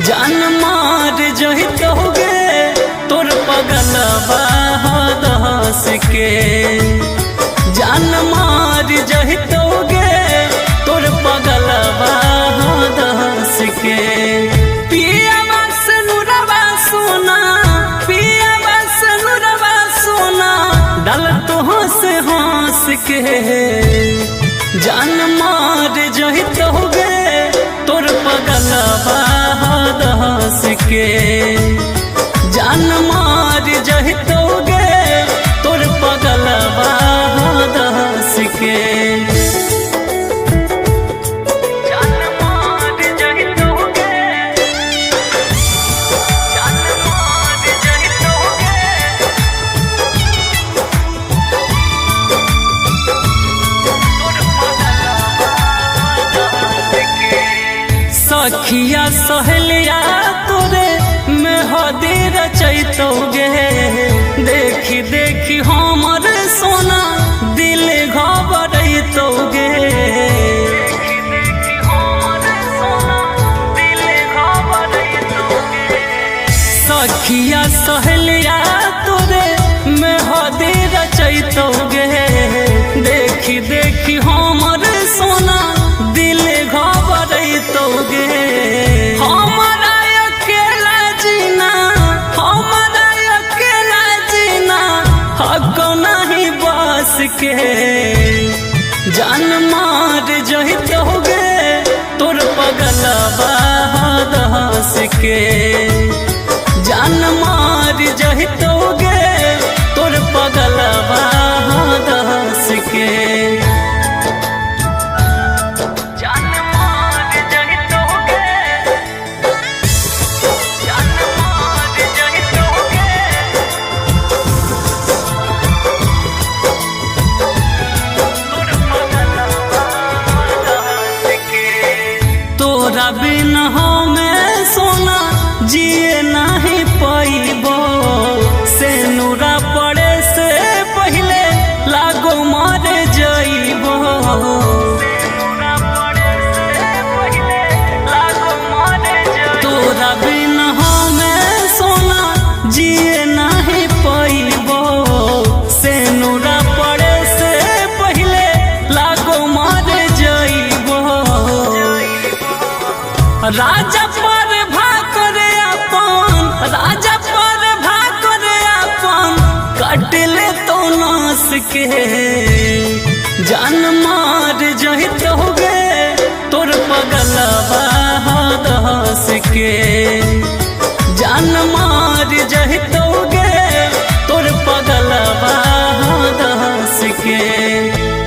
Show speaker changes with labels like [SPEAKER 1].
[SPEAKER 1] जान मार जहित होगे तोर पगलवा दहस के। जान मार जहित होगे तोर पगलवा दहस के। पिया से नुरवा सोना, पिया से नुरवा सोना डाल तो हंस के। जान मार जहित होगे तोर पगलवा दहस के। जान मार जहित होगे तोर पगलवा दहस के। जान मार जहित होगे, जान मार जहित होगे सखिया सहेलिया तोरे मेहदी रचैतोगे। देखी देखी हमर सोना दिल घबरैतोगे। सखिया सहेलिया तोरे मेहदी रचैतोगे। देखी देखी हमर सोना दिल घबरैतोगे। हमारा अकेला जीना, हमारा अकेला जीना हक नहीं बस के। जान मार जहित होगे तोर पगलवा दहस के। जान मार जहित होगे तोर पगलवा दहस के। तोरा बिन हमें सोना जिए नहीं पैबो। से नूरा पड़े से पहले लागो मर जइबो। तोरा बिन हमें सोना जिए नहीं पैबो। से नूरा पड़े से पहले लागो मर जइबो। राजा पर भाकर अपन, राजा पर भाकर अपन कटले तो नास के। जान मार जहित होगे तोर पगलवा दहस के।